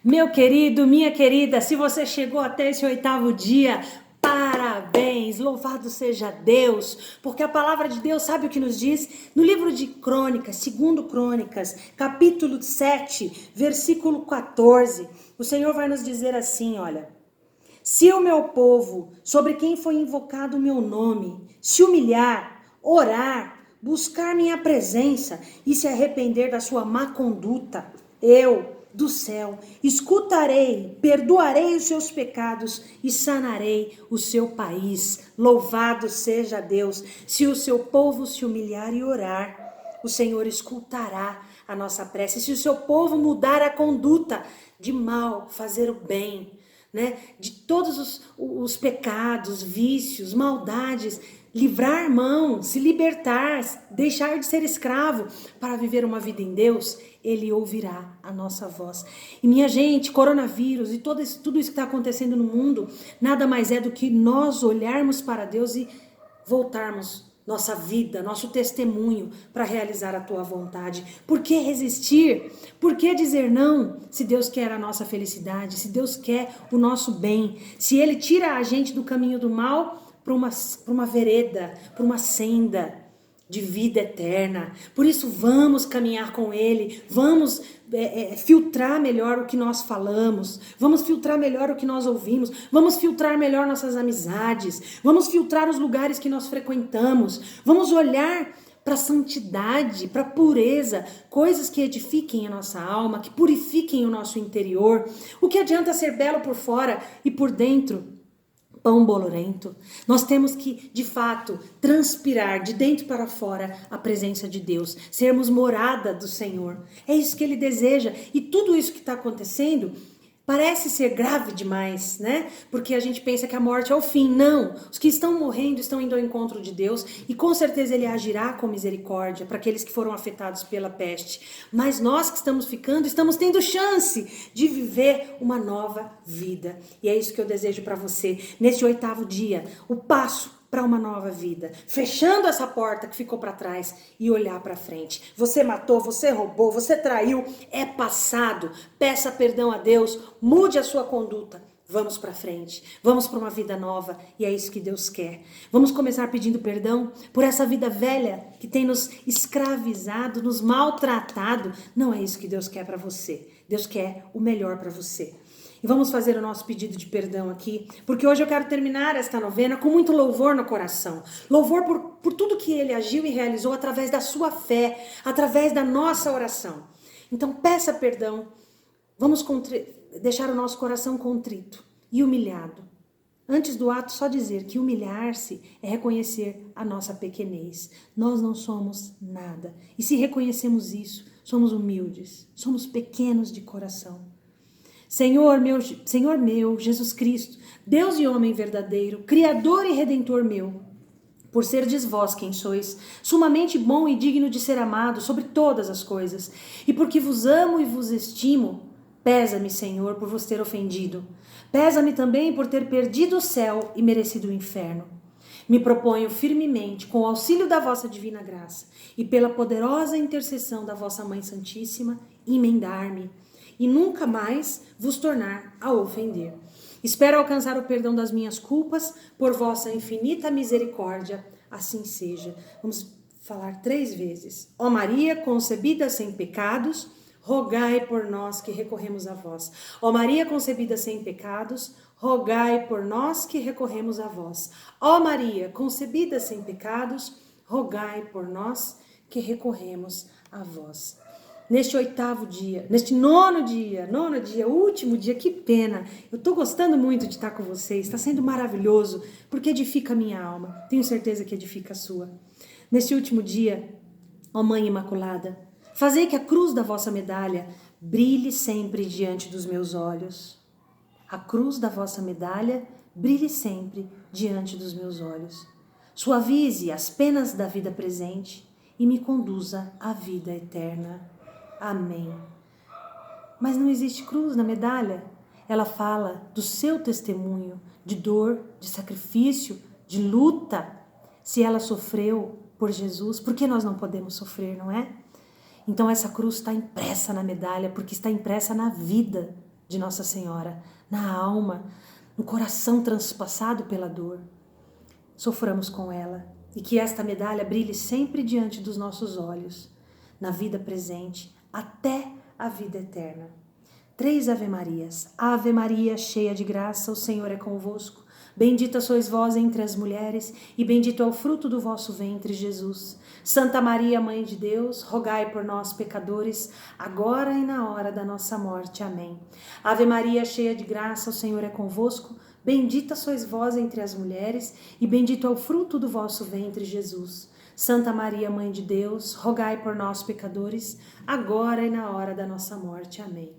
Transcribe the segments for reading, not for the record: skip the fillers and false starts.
Meu querido, minha querida, se você chegou até esse 8º dia, parabéns, louvado seja Deus, porque a palavra de Deus sabe o que nos diz? No livro de Crônicas, 2 Crônicas, capítulo 7, versículo 14, o Senhor vai nos dizer assim, olha: se o meu povo, sobre quem foi invocado o meu nome, se humilhar, orar, buscar minha presença e se arrepender da sua má conduta, eu, do céu, escutarei, perdoarei os seus pecados e sanarei o seu país. Louvado seja Deus. Se o seu povo se humilhar e orar, o Senhor escutará a nossa prece. Se o seu povo mudar a conduta de mal, fazer o bem, né, de todos os pecados, vícios, maldades, livrar mão, se libertar, deixar de ser escravo para viver uma vida em Deus, Ele ouvirá a nossa voz. E minha gente, coronavírus e tudo isso que está acontecendo no mundo, nada mais é do que nós olharmos para Deus e voltarmos nossa vida, nosso testemunho para realizar a tua vontade. Por que resistir? Por que dizer não? Se Deus quer a nossa felicidade, se Deus quer o nosso bem, se Ele tira a gente do caminho do mal para uma vereda, para uma senda de vida eterna. Por isso vamos caminhar com Ele, vamos filtrar melhor o que nós falamos, vamos filtrar melhor o que nós ouvimos, vamos filtrar melhor nossas amizades, vamos filtrar os lugares que nós frequentamos, vamos olhar para a santidade, para a pureza, coisas que edifiquem a nossa alma, que purifiquem o nosso interior. O que adianta ser belo por fora e por dentro pão bolorento? Nós temos que, de fato, transpirar de dentro para fora a presença de Deus, sermos morada do Senhor. É isso que Ele deseja. E tudo isso que está acontecendo parece ser grave demais, né? Porque a gente pensa que a morte é o fim. Não, os que estão morrendo estão indo ao encontro de Deus e com certeza Ele agirá com misericórdia para aqueles que foram afetados pela peste. Mas nós que estamos ficando, estamos tendo chance de viver uma nova vida. E é isso que eu desejo para você neste 8º dia, o passo para uma nova vida, fechando essa porta que ficou para trás e olhar para frente. Você matou, você roubou, você traiu, é passado. Peça perdão a Deus, mude a sua conduta. Vamos para frente, vamos para uma vida nova e é isso que Deus quer. Vamos começar pedindo perdão por essa vida velha que tem nos escravizado, nos maltratado. Não é isso que Deus quer para você. Deus quer o melhor para você. E vamos fazer o nosso pedido de perdão aqui, porque hoje eu quero terminar esta novena com muito louvor no coração. Louvor por tudo que Ele agiu e realizou através da sua fé, através da nossa oração. Então peça perdão, vamos deixar o nosso coração contrito e humilhado. Antes do ato, só dizer que humilhar-se é reconhecer a nossa pequenez. Nós não somos nada. E se reconhecemos isso, somos humildes, somos pequenos de coração. Senhor meu, Jesus Cristo, Deus e homem verdadeiro, Criador e Redentor meu, por serdes vós quem sois, sumamente bom e digno de ser amado sobre todas as coisas, e porque vos amo e vos estimo, pesa-me, Senhor, por vos ter ofendido. Pesa-me também por ter perdido o céu e merecido o inferno. Me proponho firmemente, com o auxílio da vossa divina graça e pela poderosa intercessão da vossa Mãe Santíssima, emendar-me e nunca mais vos tornar a ofender. Espero alcançar o perdão das minhas culpas por vossa infinita misericórdia, assim seja. Vamos falar 3 vezes. Ó Maria, concebida sem pecados, rogai por nós que recorremos a vós. Ó Maria, concebida sem pecados, rogai por nós que recorremos a vós. Ó Maria, concebida sem pecados, rogai por nós que recorremos a vós. Neste 8º dia, neste 9º dia, último dia, que pena. Eu estou gostando muito de estar com vocês, está sendo maravilhoso, porque edifica a minha alma. Tenho certeza que edifica a sua. Neste último dia, ó Mãe Imaculada, fazei que a cruz da vossa medalha brilhe sempre diante dos meus olhos. A cruz da vossa medalha brilhe sempre diante dos meus olhos. Suavize as penas da vida presente e me conduza à vida eterna. Amém. Mas não existe cruz na medalha. Ela fala do seu testemunho, de dor, de sacrifício, de luta. Se ela sofreu por Jesus, por que nós não podemos sofrer, não é? Então essa cruz está impressa na medalha, porque está impressa na vida de Nossa Senhora na alma, no coração transpassado pela dor. Soframos com ela e que esta medalha brilhe sempre diante dos nossos olhos, na vida presente, até a vida eterna. 3 Ave Marias. Ave Maria, cheia de graça, o Senhor é convosco. Bendita sois vós entre as mulheres, e bendito é o fruto do vosso ventre, Jesus. Santa Maria, Mãe de Deus, rogai por nós, pecadores, agora e na hora da nossa morte. Amém. Ave Maria, cheia de graça, o Senhor é convosco. Bendita sois vós entre as mulheres, e bendito é o fruto do vosso ventre, Jesus. Santa Maria, Mãe de Deus, rogai por nós, pecadores, agora e na hora da nossa morte. Amém.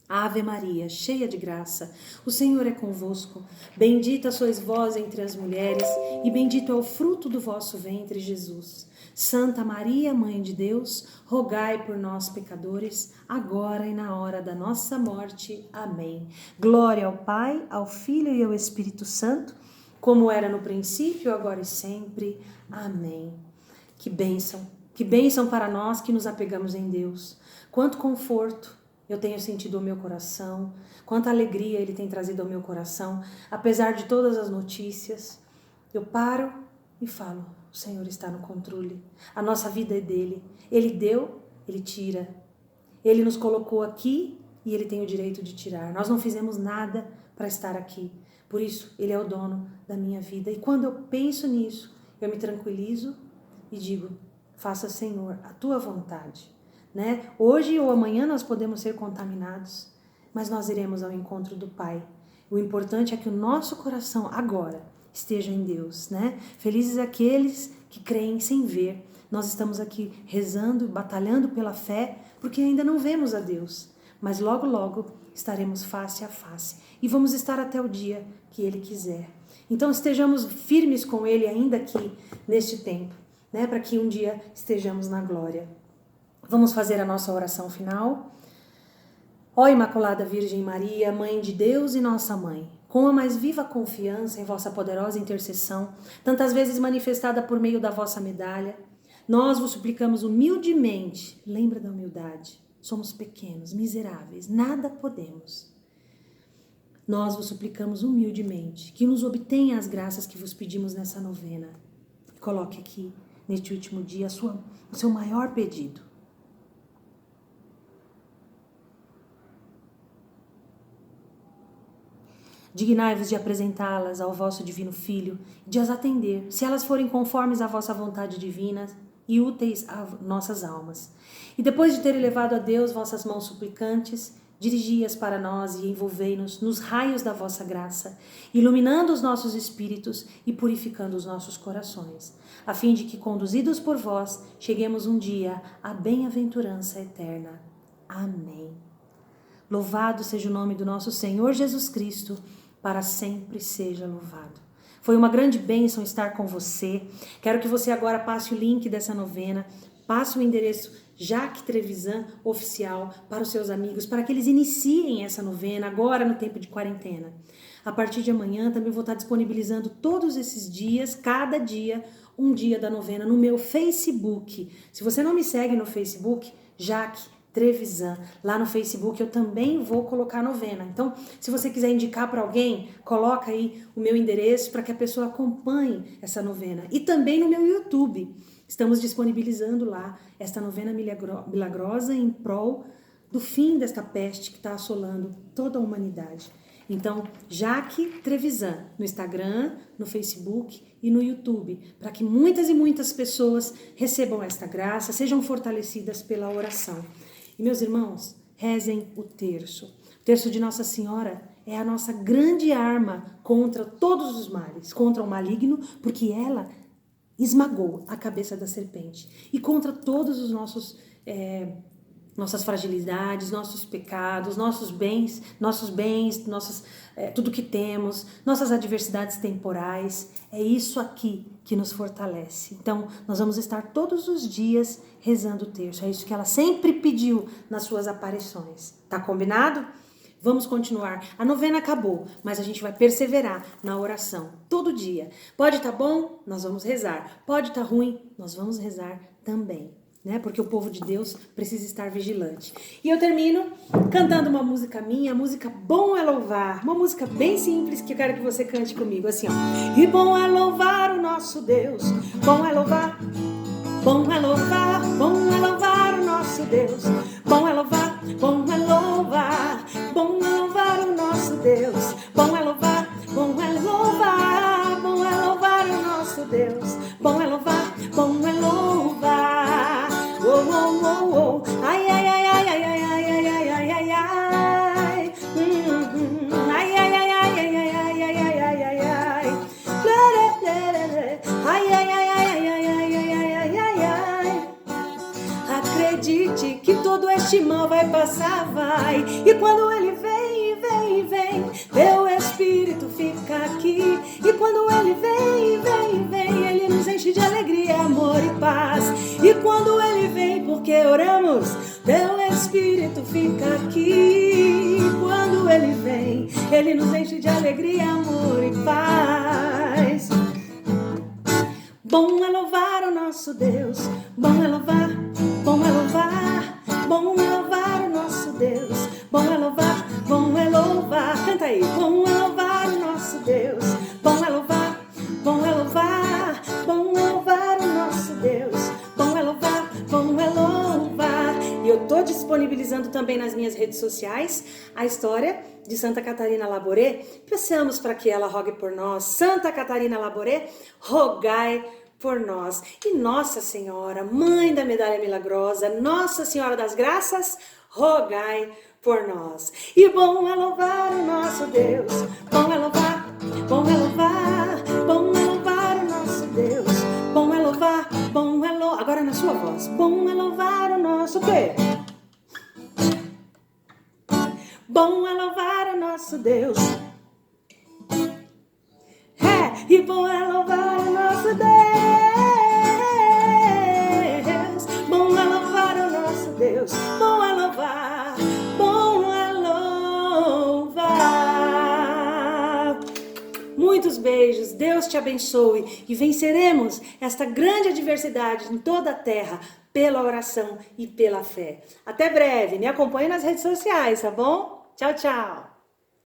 Ave Maria, cheia de graça, o Senhor é convosco. Bendita sois vós entre as mulheres, e bendito é o fruto do vosso ventre, Jesus. Santa Maria, Mãe de Deus, rogai por nós, pecadores, agora e na hora da nossa morte. Amém. Glória ao Pai, ao Filho e ao Espírito Santo, como era no princípio, agora e sempre. Amém. Que bênção para nós que nos apegamos em Deus. Quanto conforto eu tenho sentido ao meu coração, quanta alegria Ele tem trazido ao meu coração, apesar de todas as notícias. Eu paro e falo, o Senhor está no controle, a nossa vida é dEle, Ele deu, Ele tira, Ele nos colocou aqui e Ele tem o direito de tirar. Nós não fizemos nada para estar aqui, por isso Ele é o dono da minha vida. E quando eu penso nisso, eu me tranquilizo e digo, faça, Senhor, a Tua vontade. Né? Hoje ou amanhã nós podemos ser contaminados, mas nós iremos ao encontro do Pai. O importante é que o nosso coração agora esteja em Deus, né? Felizes aqueles que creem sem ver. Nós estamos aqui rezando, batalhando pela fé, porque ainda não vemos a Deus, mas logo, logo estaremos face a face e vamos estar até o dia que Ele quiser. Então estejamos firmes com Ele ainda aqui neste tempo, né? Para que um dia estejamos na glória. Vamos fazer a nossa oração final. Ó Imaculada Virgem Maria, Mãe de Deus e nossa Mãe, com a mais viva confiança em vossa poderosa intercessão, tantas vezes manifestada por meio da vossa medalha, nós vos suplicamos humildemente, lembra da humildade, somos pequenos, miseráveis, nada podemos. Nós vos suplicamos humildemente que nos obtenha as graças que vos pedimos nessa novena. Coloque aqui, neste último dia, o seu maior pedido. Dignai-vos de apresentá-las ao vosso divino Filho, de as atender, se elas forem conformes à vossa vontade divina e úteis a nossas almas. E depois de ter elevado a Deus vossas mãos suplicantes, dirigi-as para nós e envolvei-nos nos raios da vossa graça, iluminando os nossos espíritos e purificando os nossos corações, a fim de que, conduzidos por vós, cheguemos um dia à bem-aventurança eterna. Amém. Louvado seja o nome do nosso Senhor Jesus Cristo, para sempre seja louvado. Foi uma grande bênção estar com você. Quero que você agora passe o link dessa novena, passe o endereço Jaque Trevisan Oficial para os seus amigos, para que eles iniciem essa novena agora no tempo de quarentena. A partir de amanhã também vou estar disponibilizando todos esses dias, cada dia, um dia da novena no meu Facebook. Se você não me segue no Facebook, Jaque Trevisan, lá no Facebook eu também vou colocar a novena. Então, se você quiser indicar para alguém, coloca aí o meu endereço para que a pessoa acompanhe essa novena. E também no meu YouTube, estamos disponibilizando lá esta novena milagrosa em prol do fim desta peste que está assolando toda a humanidade. Então, Jaque Trevisan, no Instagram, no Facebook e no YouTube, para que muitas e muitas pessoas recebam esta graça, sejam fortalecidas pela oração. E meus irmãos, rezem o terço. O terço de Nossa Senhora é a nossa grande arma contra todos os males, contra o maligno, porque ela esmagou a cabeça da serpente, e contra todos os nossas fragilidades, nossos pecados, nossos bens, tudo que temos, nossas adversidades temporais. É isso aqui que nos fortalece. Então, nós vamos estar todos os dias rezando o terço. É isso que ela sempre pediu nas suas aparições. Tá combinado? Vamos continuar. A novena acabou, mas a gente vai perseverar na oração todo dia. Pode estar bom? Nós vamos rezar. Pode estar ruim? Nós vamos rezar também. né? Porque o povo de Deus precisa estar vigilante. E eu termino cantando uma música minha, a música Bom é Louvar, uma música bem simples que eu quero que você cante comigo, assim, ó. E bom é louvar o nosso Deus, bom é louvar, bom é louvar, bom é louvar o nosso Deus, bom é louvar, bom é louvar, bom é louvar o nosso Deus, bom é louvar, bom é louvar, bom é louvar o nosso Deus, bom é louvar, bom é louvar. Oh, oh, oh, oh. Ai, ai, ai, ai, ai, ai, ai, ai, ai, ai, ai. Ai, ai, ai, ai, ai, ai, ai, ai, ai, ai, ai, ai. Ai, ai, ai, ai, ai, ai, ai, ai, ai, ai, ai. Acredite que todo este mal vai passar, vai. E quando ele vem, vem, vem, teu espírito fica aqui. E quando ele vem, vem, vem, ele nos enche de alegria, amor e paz. E quando ele vem, porque oramos, teu espírito fica aqui. E quando ele vem, ele nos enche de alegria, amor e paz. Bom é louvar o nosso Deus, bom é louvar, bom é louvar, bom é louvar o nosso Deus, bom é louvar, bom é louvar, canta aí, bom é louvar o nosso Deus, bom é louvar, bom é louvar, bom é louvar o nosso Deus, bom é louvar, bom é louvar. E eu tô disponibilizando também nas minhas redes sociais a história de Santa Catarina Laboré. Peçamos para que ela rogue por nós. Santa Catarina Laboré, rogai por nós. E Nossa Senhora, Mãe da Medalha Milagrosa, Nossa Senhora das Graças, rogai por nós. E bom é louvar o nosso Deus, bom é louvar, bom é louvar, bom é louvar o nosso Deus, bom é louvar, bom é louvar, agora na sua voz, bom é louvar o nosso quê? Bom é louvar o nosso Deus. E bom é louvar o nosso Deus. Bom é louvar o nosso Deus. Bom é louvar. Bom é louvar. Muitos beijos. Deus te abençoe. E venceremos esta grande adversidade em toda a terra pela oração e pela fé. Até breve. Me acompanhe nas redes sociais, tá bom? Tchau, tchau.